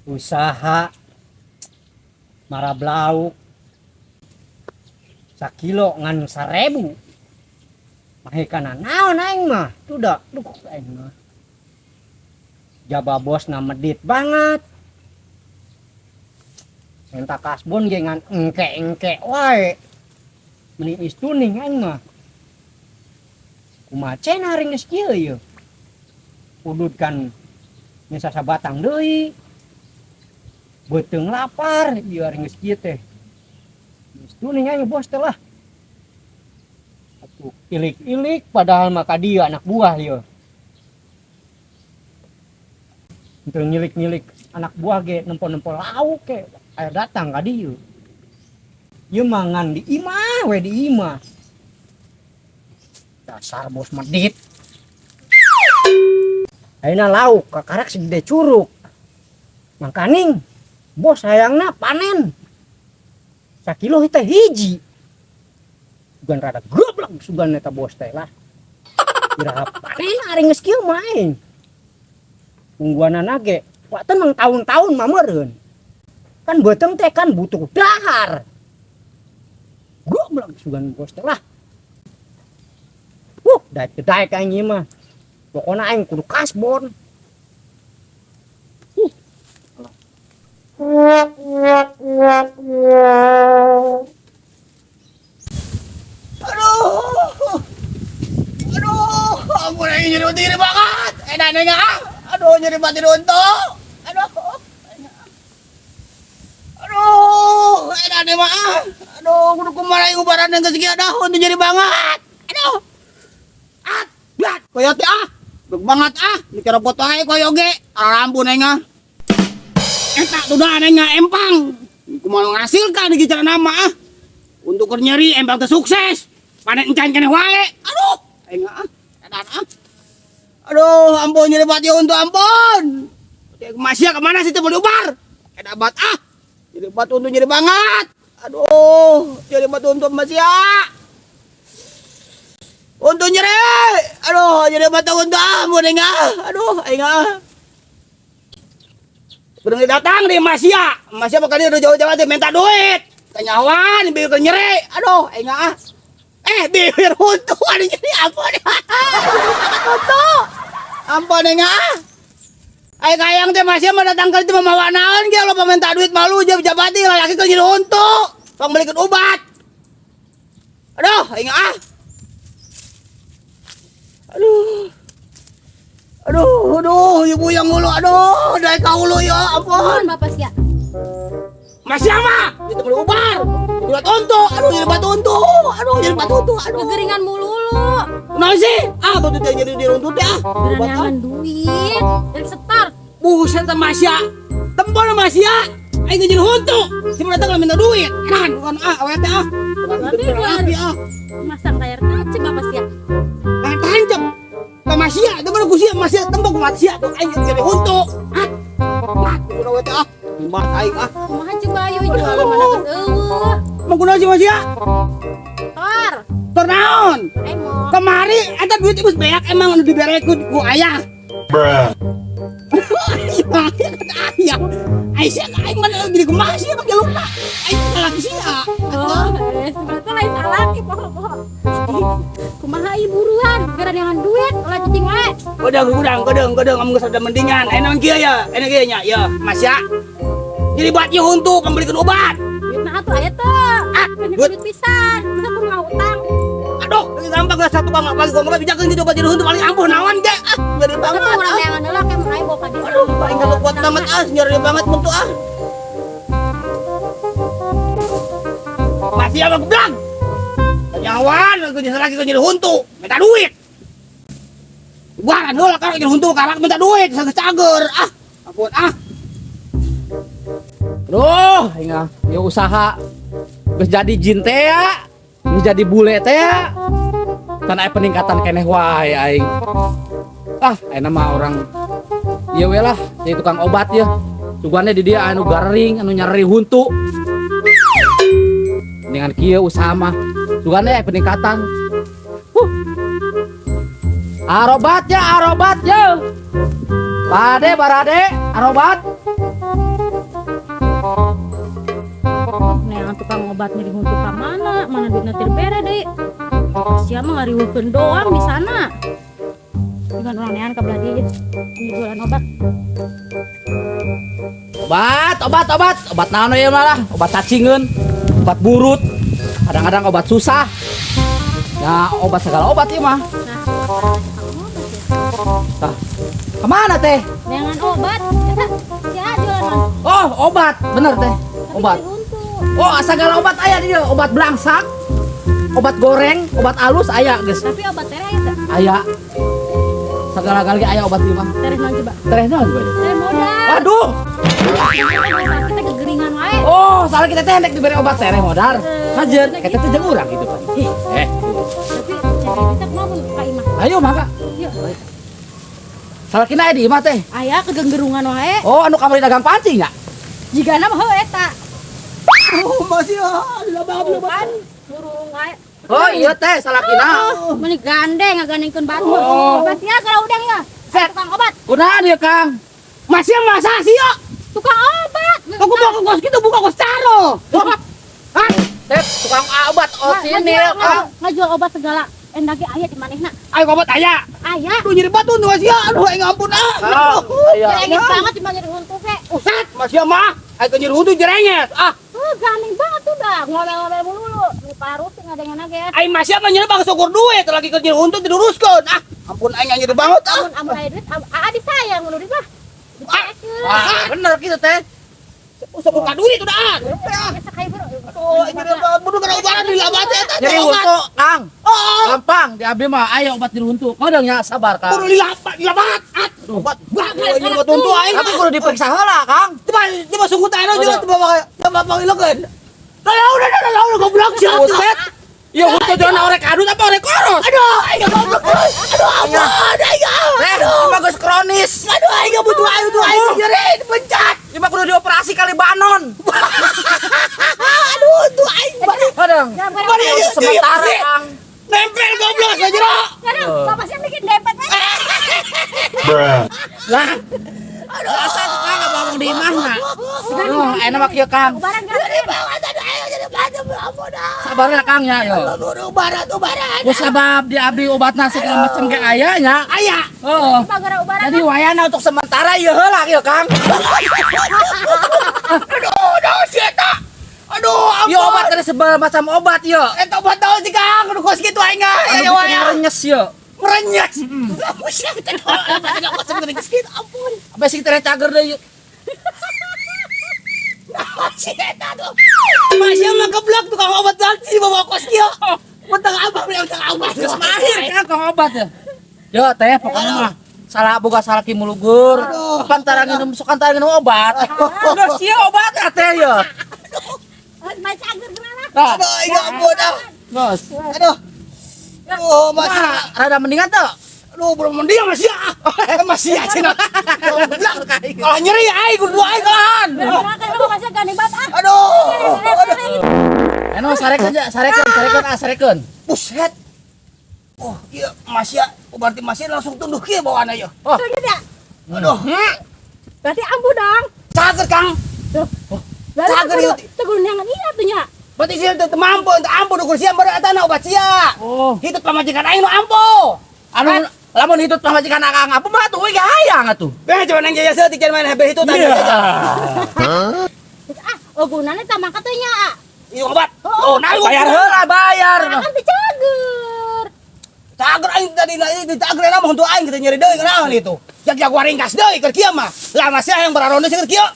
usaha marablauk sakilo ngan 1000 mahekana naon aing mah tuh aing mah jaba bosna medit banget minta kasbon ge ngan engke wae meni istuning aing mah kumaha cenah ring geus kieu ye udutkan misa sabatang deui beuteung lapar ieu ring geus kieu teh istuning aing bos teh lah atuh ilik-ilik padahal mah ka dieu anak buah ye untuk nyilik-nyilik anak buah ge nempo-nempo lauk ke aya datang ka dieu ieu mangan di imah we di imah dasar bos medit ayeuna lauk kakarak segede curug mangkaning bos hayangna panen sakilo teh hiji sugan rada goblok sugan eta bos teh lah kira panen ari geus kieu main ungguanana ge waktu mang tahun-tahun mah meureun kan beuteung teh kan butuh dahar goblok sugan bos teh lah daek aing mah pokona aing kudu kasbon aduh ampun aing nyeri diri banget edan enggak aduh nyeri batin untuk aduh edan mah aduh kudu kumaha aing ubaran geus kieu dahun nyeri banget aduh biat koyo teh beg banget dikira foto ae koyo ge ampun aing eta duda aing empang kumaha ngasilkan di cara nama untuk keur nyeri empang teh sukses panen encan keneh wae aduh aing edan aduh ampun nyeri bati untuk ampun masih ke mana sih teh mau diubar eta bat nyeri batu untuk nyeri banget aduh nyeri batu untuk masih untuk nyeri aduh nyeri batu untuk ampun aduh aing Bereng datang di Masya bakal dia udah jauh-jauh aja minta duit. Kenyawan bibir nyeri. Aduh, enggak bibir untuk ada nyeri ampun. Untuk. Ampun enggak. Kayang teh Masya mau datang ke itu memawa naon ge lo minta duit malu jabati laki ke nyeri untuk. Tong belikan obat. Aduh, enggak Aduh, ibu yang ngulu, aduh, dari kau lu ya, ampun. Bapak sia. Masih ama, itu perlu ubar. Udah tonto, aduh, jadi batu untu, aduh. Kegeringan mulu lu. Kenapa sih? Batu teh jadi diruntut ya. Berenangan duit, dari setar. Buset Masya, tempon Masya. Aing jadi huntu, cuma datang minta duit. Kan, bukan awet ya. Tapi masak layar kaca bapak sia. Layar tancap. Masya, itu baru sia masih tembok masya tuh aing jadi huntu. Mati udah wete Limat aing Kumaha coba ayo jual mana geus eueuh. Mau kunaon sih masya? Tor naon? Emang. Kemari eta duit ibu beak emang udah dibere ku ayah. Bruh. Ayah. Aisyah aing mana jadi kumaha sih pakai lupa. Aing salah sia. Berarti lain salah ki poho-poho. Kumaha ieu buruan gara dengan duit ulah cicing we. Kodeng kamu geus ada mendingan. Enak kieu ya, nya ya, Mas ya. Jadi buat ieu untuk pembelikan obat. Duit nah atuh aya teh. Duit pisan, kita kudu ngutang. Aduh, gampang lah satu bang lagi gua enggak bijakeun jadi obat jadi untuk paling ampun naon ge. Nyeri banget. Urang neangan heula ke mah bawa ka dieu. Aduh, paling kalau kuat banget nyeri banget bentuk Masih apa geblang? Nyawan, aku jadi lagi jadi huntu, minta duit. Buaran heula kan jadi huntu, karak minta duit, cager. Ampun Aduh, ya usaha geus jadi jin teh ya. Geus jadi bule teh ya. Kan aya peningkatan keneh wae aing. Ayeuna mah orang ieu we lah, jadi tukang obat ya. Sugane di dia anu garing, anu nyari huntu. Dengan kieu usaha mah sugane aya peningkatan. Arobat ya. Barade, arobat. Nah, tukang obat nih untuk ka mana duitnya terbere deh. Siapa mah ngariweukeun doang di sana. Dengan orang nean ka beladi ini jualan obat. Obat naon ya malah, obat cacingeun, obat burut, kadang-kadang obat susah. Ya obat segala obat ieu mah. Tah. Kemana teh? Dengan obat, eta sia jualan. Oh, obat, bener teh. Obat. Oh, segala obat aya di dieu, obat belangsak, obat goreng, obat alus aya geus. Tapi obat teh aya. Aya. Segala kali aya obat ieu mah. Tereh naon coba? Tereh naon coba? Tereh modal. Waduh. Kita kegeringan wae. Oh, salah kita teh hendek diberi obat tereh modal. Hajeun, eta teh jeung urang gitu kan. Tapi cari kita mau ka imah. Ayo maka. Yuk. Salah kina di imah teh. Aya kegenggerungan wae. Oh, anu kamari dagang pancing ya? Jigana mah heuh eta. Oh, masih Kan ngurung wae. Oh iya teh, salah kina. Meni gandeng ngagandengkeun batu. Oh. Obat sia kalau udang ya. Set. Tukang obat. Kunaon ieu Kang? masih masa sih yo. Tukang obat. Aku mau ke kos gitu buka kos taro. Hah? Teh, tukang obat sini. Ngajual obat segala. Endake aya di manehna. Ayo obat aya. Aya. Aduh jadi batu tuh masih. Aduh ampun ah. Jerengit banget cuma jadi untuk ke. Usat masih mah. Ayo nyeri hudu jerengit. Ah. Gandeng banget tuh dah. Ngomel-ngomel mulu. Di parut ngadengan ge. Ayo masih mah nyeri bang syukur duit lagi ke nyeri untuk diluruskeun. Ah. Ampun aing nyeri banget ah. Amun aya duit, adi sayang nu duit mah. Wah, bener gitu teh. Syukur ka duit udah. Biasa kayak bro. Oh, nyeri banget bunuh kana ubaran di labat eta. Jadi untuk Kang. Oh. Gampang, di abdi mah ayo obat diruntuk. Ngodongnya sabar Kang. Kudu di labat. Obat. Ini buat untuk aing. Tapi kudu diperiksa heula Kang. Coba sungguh tayo juga coba pangileun. Udah goblok sih. Buset. Ya untuk jangan orek adut apa orek koros. Aduh, aing goblok. Aduh, ampun aing. Teh, bagus kronis. Aduh, aing butuh aing tuh aing nyeri dipencet. Ini mah kudu dioperasi kali banon. Aduh, tuh aing Kadang. Sementara Kang. nempel goblok aja jero. Karena bapak sih bikin dempet we. Lah. Aduh, asa Kang ngomong di imahna. Oh, enak mah kieu Kang. Barang ganti. Sabar ya Kang ya, yo. Barat. Ku sabab di abdi obatna segala macam ge aya nya. Aya. Oh. Pagara ubaran. Jadi wayana untuk sementara ieu heula kieu Kang. Aduh, si eta. Aduh, ampun. Ieu obat ada segala macam obat ieu. Eta obat tahu sih Kang, kudu kos kitu aing Anu aya bikin renyes ieu. merenyes. Buset, eta enggak kos kitu ampun. Apa sih teh cager deui. Si eta tuh. Masih mah keblok tukang obat dalci bawa kos kieu. Mentang abang yang tukang obat. Geus mahir kan kang obat ya. Yo teh pokoknya mah salah boga salah ki mulugur. Pantara nginum sok antara nginum obat. Geus ieu obat teh yo. Main cager gimana? Nah, Aduh, ya ampun ah. geus. Aduh. Aduh, masih. Nah, rada mendingan tuh. Aduh, belum mending masih. Masih ya cenah. Kalau nyeri aing kudu aing kalahan. Kan lu masih gandeng banget ah. Aduh. Eno sarekeun aja, sarekeun. Buset. Oh, iya masih berarti masih langsung tunduh kieu bawaana ya. Oh, Tunjuk ya. Aduh. Berarti ambu dong. Cager Kang. Cager ieu. Tegun yang iya tuh nya. Berarti sih teu mampu, teu ampu nu kursian baru eta na obat sia. oh. Hitut pamajikan aing nu ampu. Anu lamun hitut pamajikan akang apa mah tuh ge hayang atuh. Beh coba nang jaya seutik can main hebe hitut aja. Oh gunanya tambah katanya. Ieu obat. Oh, nah Bayar heula, bayar. Kan dicager. Cager aing tadi dicager na mah untuk aing kita nyeri deui naon itu. Jag waringkas deui keur kieu mah. Lah masih yang bararonde keur kieu.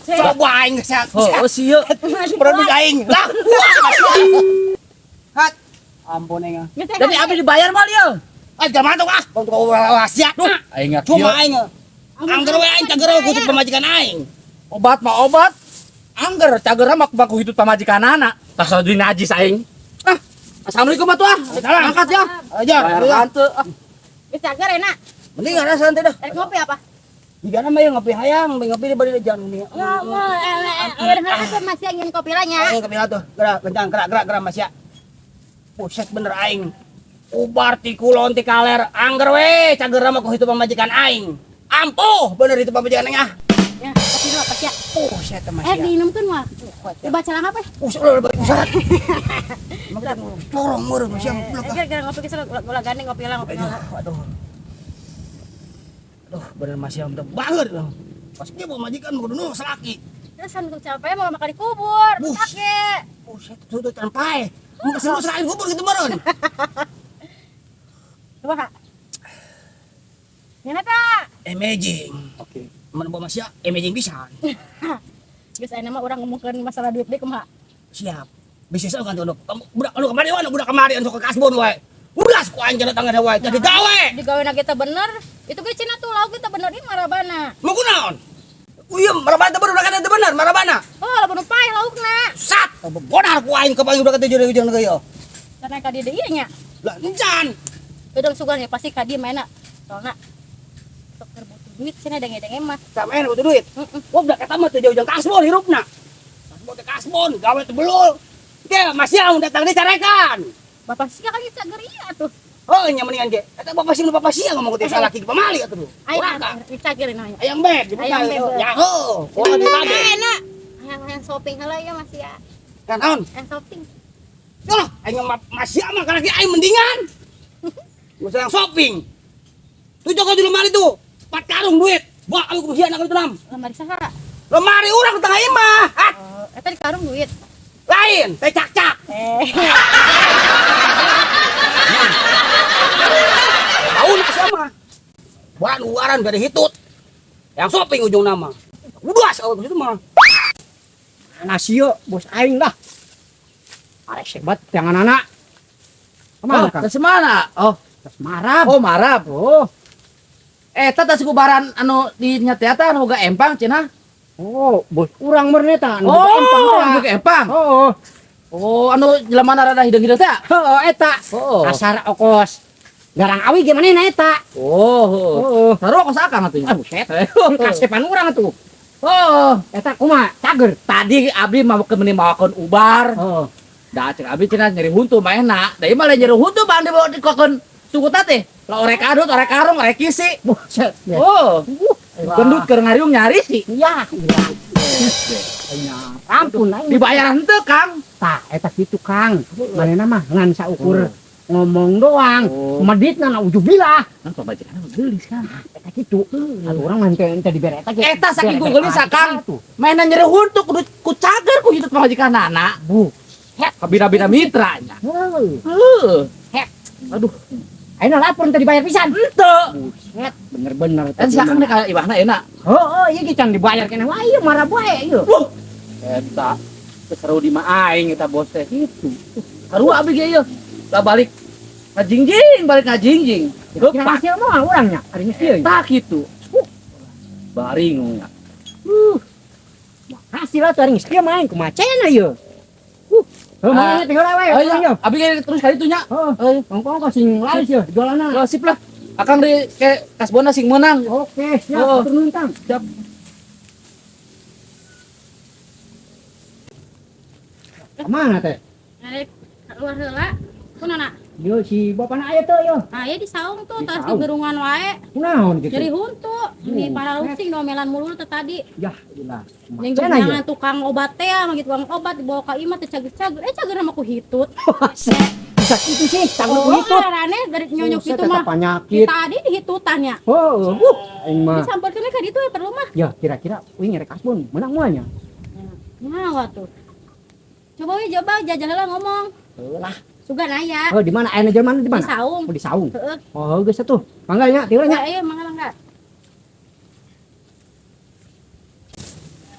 Coba aing geus. Oh, sieu. Produk aing. Lah, masih. Hat. Ampun aing. Jadi abdi dibayar mal ieu. Ah, jangan tuh ah. Untuk wasia. Aing ngak Cuma aing. Angger we aing cager we kutut pamajikan aing. obat mah obat. Angger cager mah baku hitut pamajikanana. Tas di najis aing. Ah, assalamualaikum atuh ah. Angkat ya. Aja. Bayar hanteu. Ah. Dicager enak. Mending ada santai dah. Dari ngopi apa? Jika nama yang ngopi hayang, ngopi di bari jalan ini. Udah masih ingin kopi lanya. Aing kopi atuh. Gerak kencang gerak Mas ya. Buset bener aing. Ubar ti kulon ti kaler angger we cager mah ku hitu pamajikan aing. Ampuh bener itu pamajikan aing ah. Ya, kopi dulu apa? sia. Oh, saya teh Eh diinumkeun mah. Dibaca lang apa? Usul balik usah. Makan corong meureun masih Eh gara ngopi ke ulah gandeng ngopi lah ngopi lah. Aduh. Aduh, bener masih am banget. Pas dia bawa majikan mau kudu salaki. Terus untuk capek mau makan di kubur, Bus. pakai. Oh, saya tuh tanpai. Mau kesel sekali kubur gitu meureun. Coba Kak. Ngena ta? Amazing. Oke. Mun bawa masih amazing pisan. Geus aya mah urang ngomongkeun masalah duit deui kumaha. Siap. Bisnis kan tuh. Budak anu kemari wae, budak kemari anu ke kasbon wae. Udah ku anjeun datang ada wae. Jadi gawe. Digawena kita bener, itu ge cenah tuh lauk kita bener ieu marabana. Mau kunaon? Iya, marabana teh bener kan teh bener, marabana. Oh, lamun paeh laukna. Sat, bodar ku aing ke paling udah kata jadi ujung ge yo. Karena ka dieu deui nya. Lah, encan. Udang sugan ya pasti ka dieu mainna. Soalna sok keur butuh duit cenah denge-denge mah. Sampean butuh duit. Wah, udah kata mah teh ujung kasbon hirupna. Kasbon teh kasbon, gawe teh belul. Oke, masih yang datang dicarekan. Bapak sih kan kita geria tuh. Oh, nya mendingan ge. Eta bapak sih bapak sih ngomong teh salah ki pamali atuh. Ayam dicagirin aya. Ayam beb, Ayam beb. Ya ho. Oh, di tadi. Enak. Yang shopping heula ya masih ya. Kan naon? Yang shopping. Lah, aing masih mah kana ki aing mendingan. Usah yang shopping. Tuh jaga di lemari tuh. 4 karung duit. Wah, aku kudu anak itu nam. Lemari saha? Lemari urang ke tengah imah. Ah, Oh, eta di karung duit. lain, teh cak-cak. Tahu nak sama. Buat luaran dari hitut. Yang shopping ujung nama. Udah sawah itu mah. Nasio bos aing dah. Are sebat jangan anak. Kemana Kang? Terus mana? Oh, Tas marab. oh marap. Oh. Tata kubaran anu di nyata anu boga empang cenah. Oh, bos urang meureun eta anu Oh, empang teh. boga empang. Oh, Oh, anu jelema rada hideung-hideung teh. oh eta. Oh. Kasar okos. Garang awi gimana na eta? Oh. Oh, Taruh kos akang atuh. ah buset. Kasepan urang tuh. Oh, Eta kumaha? Cager. tadi abdi mau ke meuni mawakeun ubar. Oh. Da cek abdi cenah nyeri huntu maehna. Da ieu mah nyeri huntu bang dibawa dikokeun suku teh. Lah orek adut, orek karung, orek kisi. Buset. Ya. Oh. Gendut keur ngariung nyari sih. Iya, iya. Aina, ampun aing. Dibayar henteu, Kang. Tah, eta kitu Kang. Manehna mah ngan saukur ngomong doang. Oh. Meditna na ujubillah. Kan pembajakan geulis kan. Eta kitu. Atuh urang mah ente dibere eta ge. Eta saking Bere-bere geulis aja Kang. tuh. Mainan nyeri huntu kudu ku cager ku hidup majikanana. Bu. Kabina-bina mitra nya. Heuh. Het. Aduh, Ayeuna lapor teh dibayar pisan. henteu. Buset, bener-bener. Eta sakang deh ka ibahna enak. Oh, ieu ge can dibayar keneh. Wah, ieu marah bae ieu. Eta seru di mah aing eta bos teh kitu. Sarua abdi ge ieu. Lah balik ngajingjing. Kira hasil mah urangnya. Ari kieu. Eta kitu. Baring nya. Hasil atuh ari geus kieu main kumaha cenah ieu. Mana tinggal we. Oh iya, abdi ge terus kali tuh nya. Oh, kongkong ka sing laris ieu jualanna. Oh, sip lah. Akang di ke kasbona sing menang. Oke, siap, Oh. turun Kang. Siap. Kemana teh? Ngarek keluar heula. Kunaon? Yo si bapana aya teh yo. Ah, ieu di saung tuh, Di tas saung. di gerungan wae. Kunaon gitu? Jadi huntu di para rusing domelan mulu teh tadi. Yah, gila. Yang Cenah jangan ieu. tukang obat teh mah gitu tukang obat dibawa ka imah teh cager-cager. Cager mah ku hitut. Bisa gitu sih, campur Oh, hitut. rarane garis nyonyok Buset, gitu eta mah. penyakit. Tadi dihitutannya. Oh, aing mah. Disamperkeun ka ditu perlu mah. Ya, kira-kira wih ngerek asbun, menang muanya. Nah, tuh. Coba we coba jajal heula ngomong. Lah, Sugan aya. oh di mana? Aya Jerman di Di mana? saung. Oh, di saung. Heeh. Oh, geus atuh. Mangga nya, tieur nya. Ayo mangga.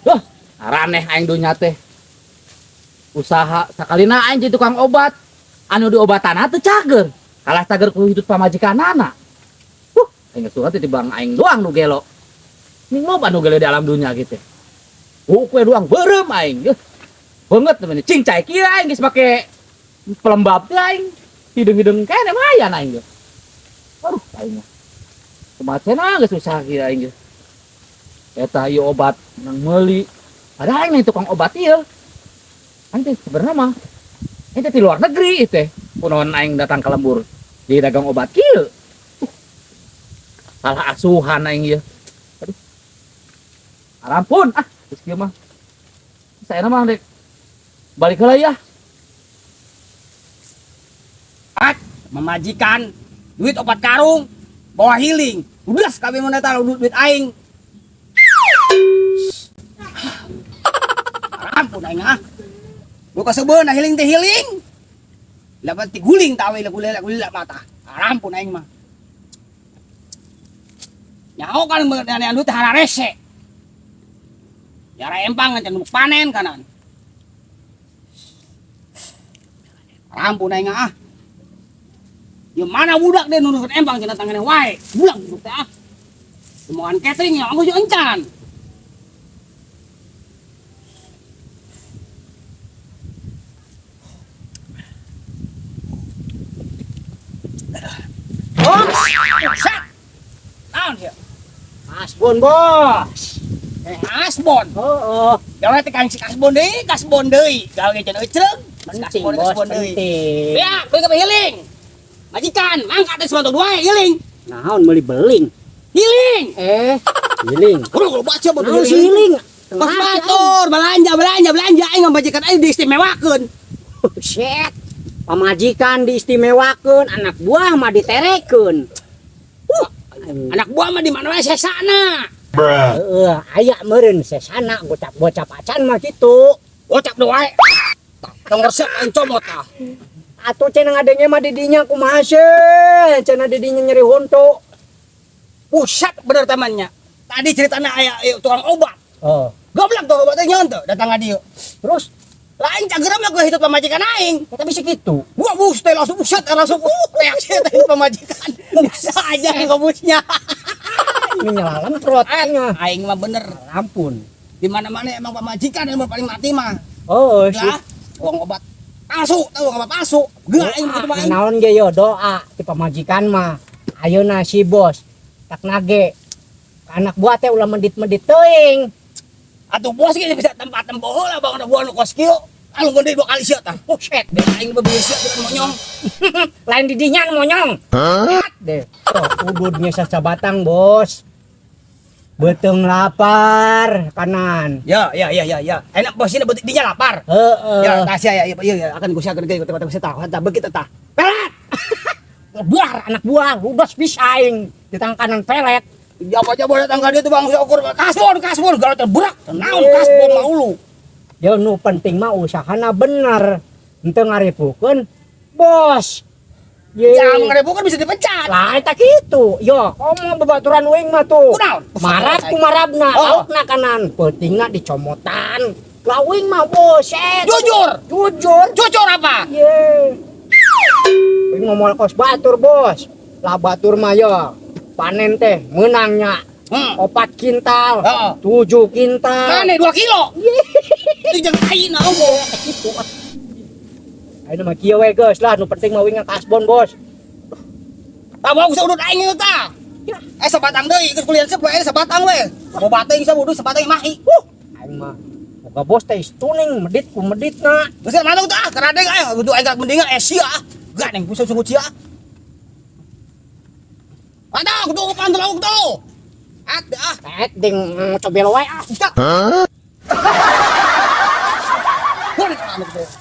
Duh, araneh aing dunya teh. Usaha sakalina aing jadi tukang obat. Anu diobatanna teu cager. Kalah cager ku hidup pamajikanana. Aing geus suka teh tibang aing doang nu gelo. Ning loba nu gelo di alam dunya gitu. Kue doang beureum aing. Banget temen cincai kieu aing geus make pelembab teh aing. Hideung-hideung kene mayan aing ge. Aduh aing. Kumaha cenah geus susah kieu aing ge. Eta ieu obat nang meuli. Padahal aing tukang obat ieu. Aing teh sebenarnya mah aing teh di luar negeri teh. Punon aing datang ke lembur di dagang obat kieu. Salah asuhan aing ieu. Aduh. Ampun, Terus kieu mah. Saya mah dek. Balik heula ya. At memajikan duit 4 karung bawa healing. Udah kami mau taruh duit aing. Ampun aing ah. Lu kasebeun healing teh healing. Lapan ti guling tawe la kulila mata. Ampun aing mah. Nyaho kan beneran duit hara rese. Yara empang ngan panen kanan. Ampun aing ah. Ya mana budak deh nurut empang cenah tangannya wae. Bulang budak teh ah. Semogan catering ya aku sih encan. Oh, set. Naon dia? Kasbon bos. Kasbon. Oh, Gawe teh kang si kasbon deui. Gawe cenah euceung. penting bos, penting. Ya, beli ke healing. Majikan, mangkat teh sebantu dua healing. Naon meuli beling? Healing. Giling. Kudu baca betul Naon healing. giling? Pas batur, belanja aing majikan aing diistimewakeun. Shit. Pamajikan diistimewakeun, anak buah mah diterekeun. Anak buah mah di mana wae sesana. Aya meureun sesana gocap acan mah kitu. Gocap deui wae. Tong resep aing comot tah. Atuh cenah ngadenge mah di dinya kumaha sih? Cenah di dinya nyeri honto. Buset bener temannya. Tadi ceritanya aya tukang obat. Oh, Goblok tuh obatnya nyon tuh datang ka dieu. terus Lain cageram lah gue hidup pamajikan aing. tapi segitu. Gua bus teh langsung buset langsung reaksi teh pamajikan. Biasa aja ngebusnya. Ini nyelalan perutnya. Aing mah bener. Ampun. Di mana-mana emang pamajikan yang paling mati mah. Oh, Lah, uang obat palsu, tahu obat palsu. Gak aing begitu mah aing. naon ge yo doa ti pamajikan mah. Ayeuna si bos tak nage anak buah teh ulah medit-medit teuing. Atuh bos ge bisa tempat heula bang ada buah nu kos kieu. Anu gede 2 kali sia tah. Buset, deh aing beubeung sia dengan monyong. Lain di dinya anu monyong. Deh. Oh, ududnya sasabatang, Bos. Beteng lapar kanan. Ya. Enak bos ini beuti dinya lapar. Heeh. Ya, tah sia ya akan ku siakeun ge tempat saya tahu. Tah begitu tah. Pelet. Buah anak buah udas pisaing di tang kanan pelet. Jaba-jaba datang ka dieu tuh bang ukur kasbon gawe terberak. Naon kasbon mah ulu. Ya nu penting mah usahana bener. Henteu ngaripukeun bos. Ye. Jangan ngarepukeun bisa dipecat. Lah eta kitu. Yo, komo babaturan uing mah tuh. Kunaon? Marab ku marabna, Oh. laukna kanan, peutingna dicomotan. Lawing mah bos. Jujur apa? Ye. Uing ngomong kos batur bos. Lah batur mah yo. Panen teh menangnya 4 kintal, Heeh. 7 kintal. Mana 2 kilo? Itu jeung tai na obo. Ayo mah kieu we geus lah, nu penting mah wingan kasbon bos. Tah bagus udut aing ieu tah. Sabatang deui geus kuliah sepe sabatang we. Boba teh bisa udut sabatang mahi. Aing mah boga bos teh tuning medit ku meditna. Geus mantung tah karadeng aya kudu aing mendingan sia. Gadeng pusing sungut sia. Ada kudu pantul lauk tuh. Ding cobel wae ah.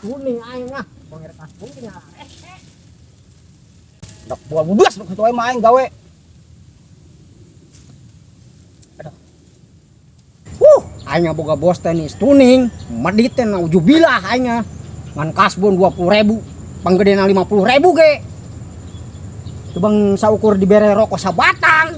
Kuning aing ah. Pangeran kasbon tinggal Dak buah budas kitu wae mah aing gawe. aing boga bos teh nih tuning medit teh naujubillah aing ngan kasbon 20.000 panggedena 50.000 ge. Tuh bang saukur dibere rokok sabatang